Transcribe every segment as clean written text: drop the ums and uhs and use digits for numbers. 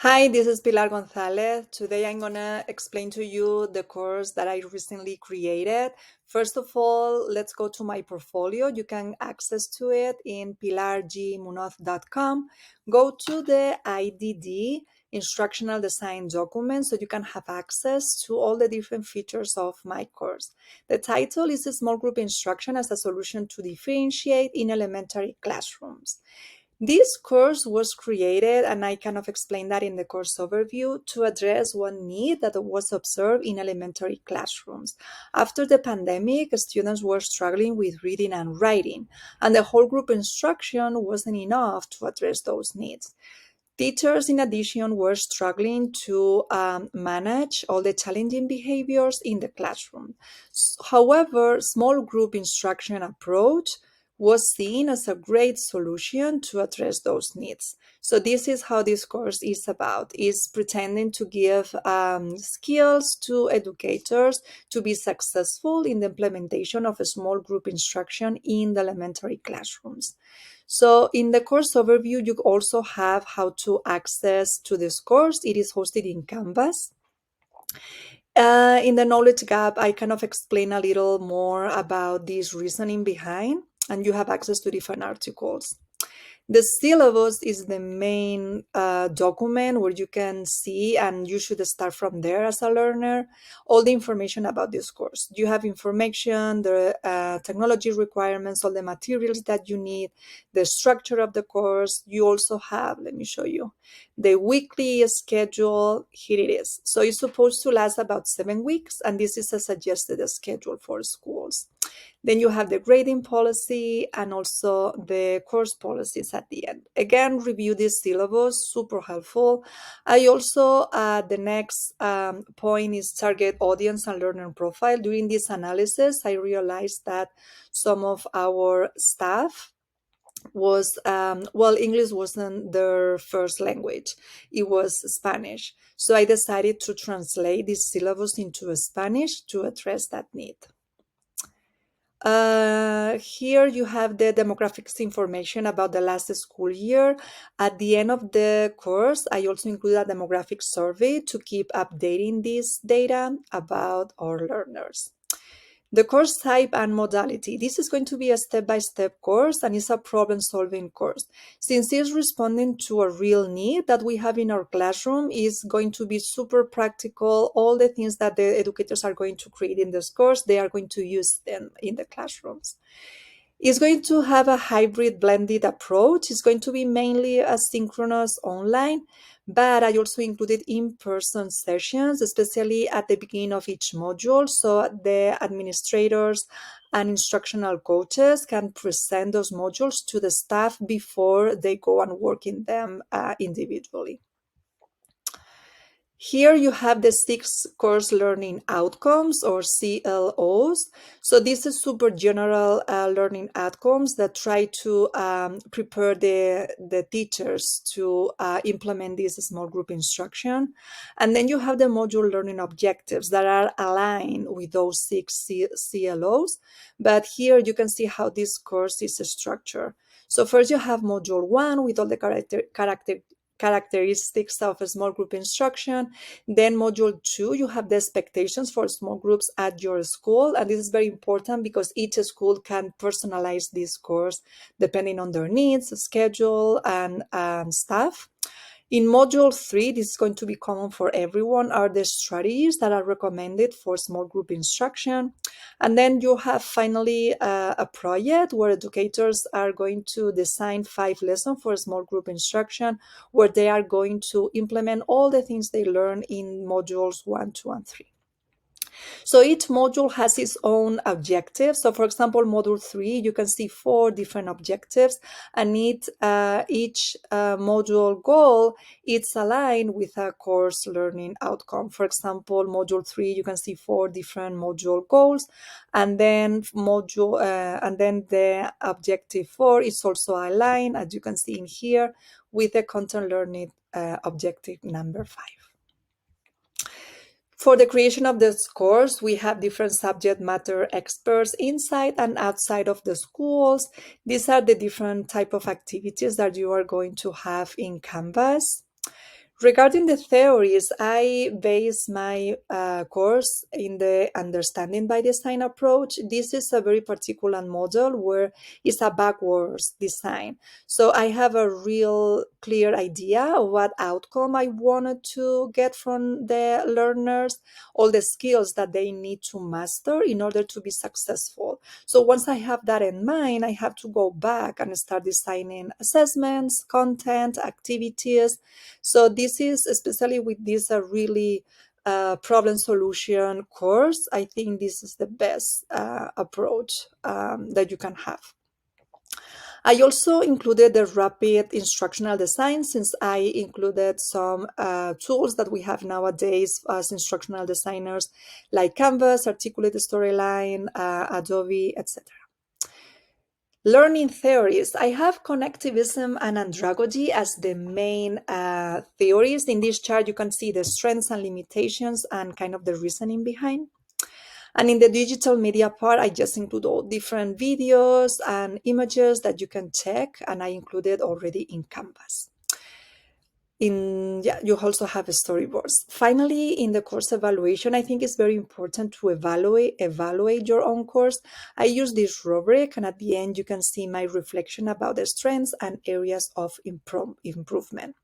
Hi, this is Pilar Gonzalez. Today I'm gonna explain to you the course that I recently created. First of all, let's go to my portfolio. You can access to it in pilargmunoz.com. Go to the IDD, instructional design document, so you can have access to all the different features of my course. The title is a Small Group Instruction as a Solution to Differentiate in Elementary Classrooms. This course was created, and I kind of explained that in the course overview, to address one need that was observed in elementary classrooms. After the pandemic, students were struggling with reading and writing, and the whole group instruction wasn't enough to address those needs. Teachers, in addition, were struggling to manage all the challenging behaviors in the classroom. However, small group instruction approach was seen as a great solution to address those needs. So this is how this course is about, is pretending to give skills to educators to be successful in the implementation of a small group instruction in the elementary classrooms. So in the course overview, you also have how to access to this course. It is hosted in Canvas. In the knowledge gap, I kind of explain a little more about this reasoning behind, and you have access to different articles. The syllabus is the main document where you can see, and you should start from there as a learner, all the information about this course. You have information, the technology requirements, all the materials that you need, the structure of the course. You also have, let me show you, the weekly schedule. Here it is. So it's supposed to last about 7 weeks, and this is a suggested schedule for schools. Then you have the grading policy and also the course policies at the end. Again, review this syllabus, super helpful. I also, the next point is target audience and learner profile. During this analysis, I realized that some of our staff was, English wasn't their first language, it was Spanish. So I decided to translate this syllabus into Spanish to address that need. Here you have the demographics information about the last school year. At the end of the course, I also include a demographic survey to keep updating this data about our learners. The course type and modality. This is going to be a step-by-step course, and it's a problem-solving course. Since it's responding to a real need that we have in our classroom, is going to be super practical. All the things that the educators are going to create in this course, they are going to use them in the classrooms. It's going to have a hybrid blended approach. It's going to be mainly asynchronous online, but I also included in-person sessions, especially at the beginning of each module, so the administrators and instructional coaches can present those modules to the staff before they go and work in them individually. Here you have the 6 course learning outcomes, or CLOs. So this is super general learning outcomes that try to prepare the teachers to implement this small group instruction. And then you have the module learning objectives that are aligned with those 6 CLOs. But here you can see how this course is structured. So first you have module 1 with all the characteristics of a small group instruction. Then module 2, you have the expectations for small groups at your school. And this is very important because each school can personalize this course depending on their needs, schedule, and staff. In module 3, this is going to be common for everyone, are the strategies that are recommended for small group instruction. And then you have finally a project where educators are going to design 5 lessons for small group instruction, where they are going to implement all the things they learn in modules 1, 2, and 3. So each module has its own objectives. So for example, module 3, you can see 4 different objectives, and each module goal, it's aligned with a course learning outcome. For example, module 3, you can see 4 different module goals, and then the objective 4 is also aligned, as you can see in here, with the content learning objective number 5. For the creation of this course, we have different subject matter experts inside and outside of the schools. These are the different type of activities that you are going to have in Canvas. Regarding the theories, I base my course in the understanding by design approach. This is a very particular model where it's a backwards design. So I have a real clear idea of what outcome I wanted to get from the learners, all the skills that they need to master in order to be successful. So once I have that in mind, I have to go back and start designing assessments, content, activities. So this is, especially with this really problem solution course, I think this is the best approach that you can have. I also included the rapid instructional design, since I included some tools that we have nowadays as instructional designers, like Canvas, Articulate Storyline, Adobe, etc. Learning theories. I have connectivism and andragogy as the main theories. In this chart, you can see the strengths and limitations and kind of the reasoning behind. And in the digital media part, I just include all different videos and images that you can check, and I included already in Canvas. You also have storyboards. Finally, in the course evaluation, I think it's very important to evaluate your own course. I use this rubric, and at the end you can see my reflection about the strengths and areas of improvement.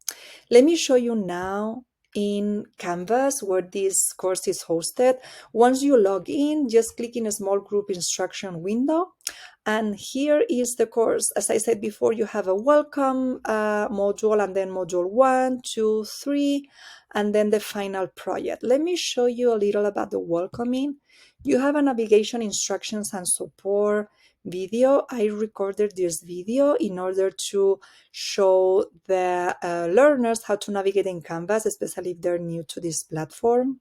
Let me show you now in Canvas where this course is hosted. Once you log in, just click in a small group instruction window. And here is the course. As I said before, you have a welcome module, and then module 1, 2, 3, and then the final project. Let me show you a little about the welcoming. You have a navigation, instructions, and support video. I recorded this video in order to show the learners how to navigate in Canvas, especially if they're new to this platform.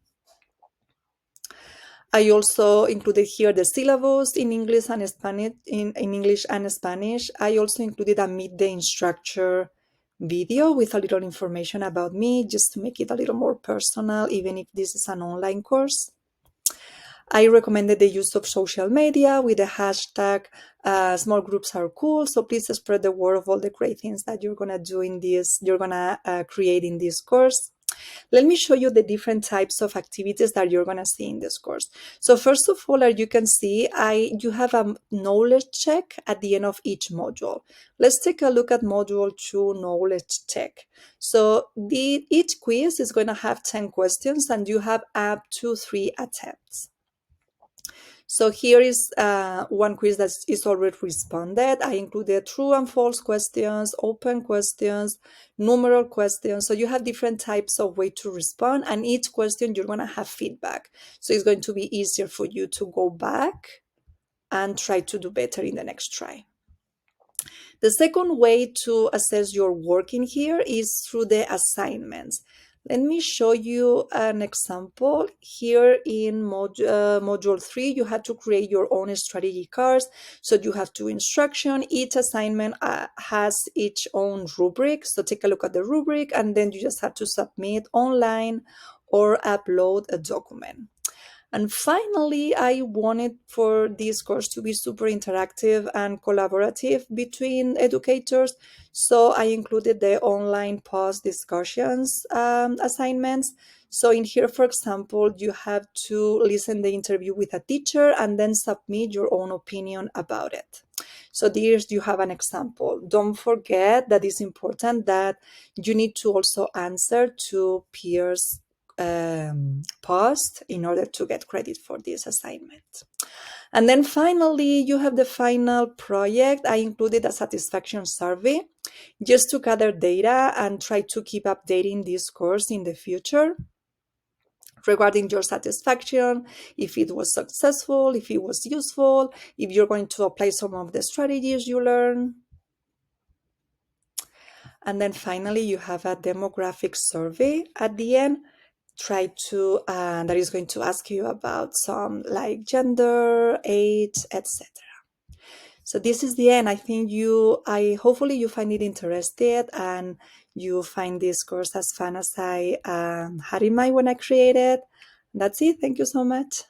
I also included here the syllabus in English and Spanish. In English and Spanish, I also included a Meet the Instructor video with a little information about me, just to make it a little more personal, even if this is an online course. I recommended the use of social media with the hashtag small groups are cool. So please spread the word of all the great things that you're gonna do in this, you're gonna create in this course. Let me show you the different types of activities that you're going to see in this course. So first of all, as you can see, you have a knowledge check at the end of each module. Let's take a look at module 2, knowledge check. So each quiz is going to have 10 questions, and you have up to 3 attempts. So here is one quiz that is already responded. I included true and false questions, open questions, numeral questions. So you have different types of way to respond, and each question you're going to have feedback. So it's going to be easier for you to go back and try to do better in the next try. The second way to assess your work in here is through the assignments. Let me show you an example. Here in module 3, you had to create your own strategy cards. So you have 2 instructions. Each assignment has its own rubric. So take a look at the rubric, and then you just have to submit online or upload a document. And finally, I wanted for this course to be super interactive and collaborative between educators. So I included the online post discussions assignments. So in here, for example, you have to listen the interview with a teacher and then submit your own opinion about it. So there you have an example. Don't forget that it's important that you need to also answer to peers' post in order to get credit for this assignment. And then finally, you have the final project. I included a satisfaction survey just to gather data and try to keep updating this course in the future regarding your satisfaction, if it was successful, if it was useful, if you're going to apply some of the strategies you learn. And then finally, you have a demographic survey at the end. That is going to ask you about some like gender, age, etc. So this is the end. I think hopefully you find it interested and you find this course as fun as I had in mind when I created. That's it. Thank you so much.